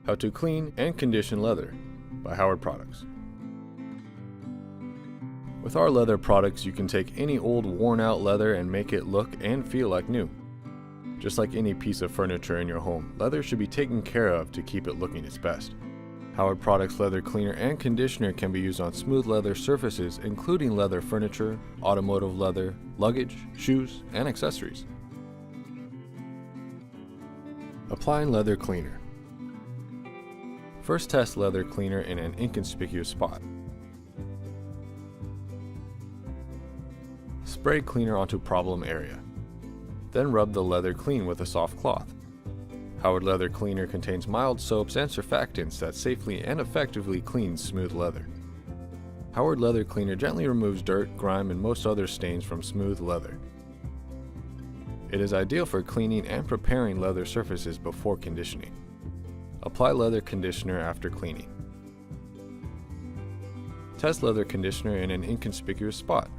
How to Clean and Condition Leather by Howard Products. With our leather products, you can take any old worn-out leather and make it look and feel like new. Just like any piece of furniture in your home, leather should be taken care of to keep it looking its best. Howard Products Leather Cleaner and Conditioner can be used on smooth leather surfaces, including leather furniture, automotive leather, luggage, shoes, and accessories. Applying leather cleaner. First, test leather cleaner in an inconspicuous spot. Spray cleaner onto problem area. Then rub the leather clean with a soft cloth. Howard Leather Cleaner contains mild soaps and surfactants that safely and effectively clean smooth leather. Howard Leather Cleaner gently removes dirt, grime, and most other stains from smooth leather. It is ideal for cleaning and preparing leather surfaces before conditioning. Apply leather conditioner after cleaning. Test leather conditioner in an inconspicuous spot.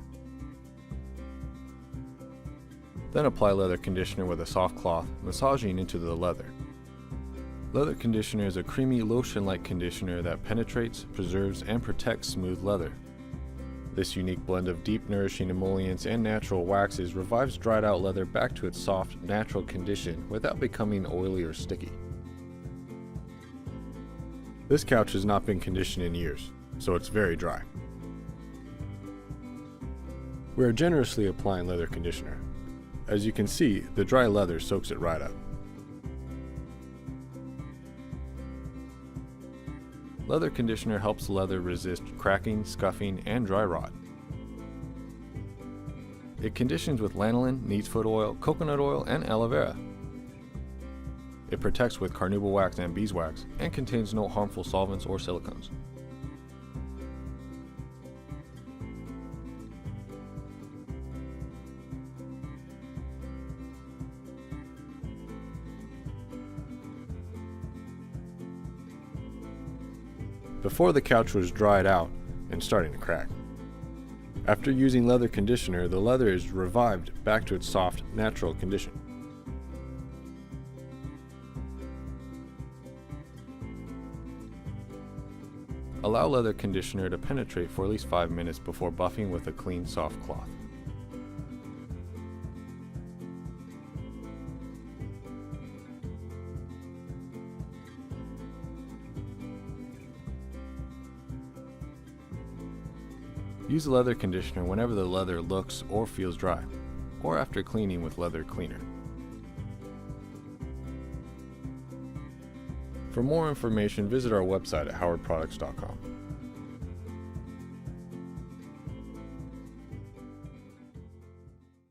Then apply leather conditioner with a soft cloth, massaging into the leather. Leather conditioner is a creamy lotion-like conditioner that penetrates, preserves, and protects smooth leather. This unique blend of deep nourishing emollients and natural waxes revives dried out leather back to its soft, natural condition without becoming oily or sticky. This couch has not been conditioned in years, so it's very dry. We are generously applying leather conditioner. As you can see, the dry leather soaks it right up. Leather conditioner helps leather resist cracking, scuffing, and dry rot. It conditions with lanolin, neatsfoot oil, coconut oil, and aloe vera. It protects with carnauba wax and beeswax, and contains no harmful solvents or silicones. Before, the couch was dried out and starting to crack. After using leather conditioner, the leather is revived back to its soft, natural condition. Allow leather conditioner to penetrate for at least 5 minutes before buffing with a clean, soft cloth. Use leather conditioner whenever the leather looks or feels dry, or after cleaning with leather cleaner. For more information, visit our website at howardproducts.com.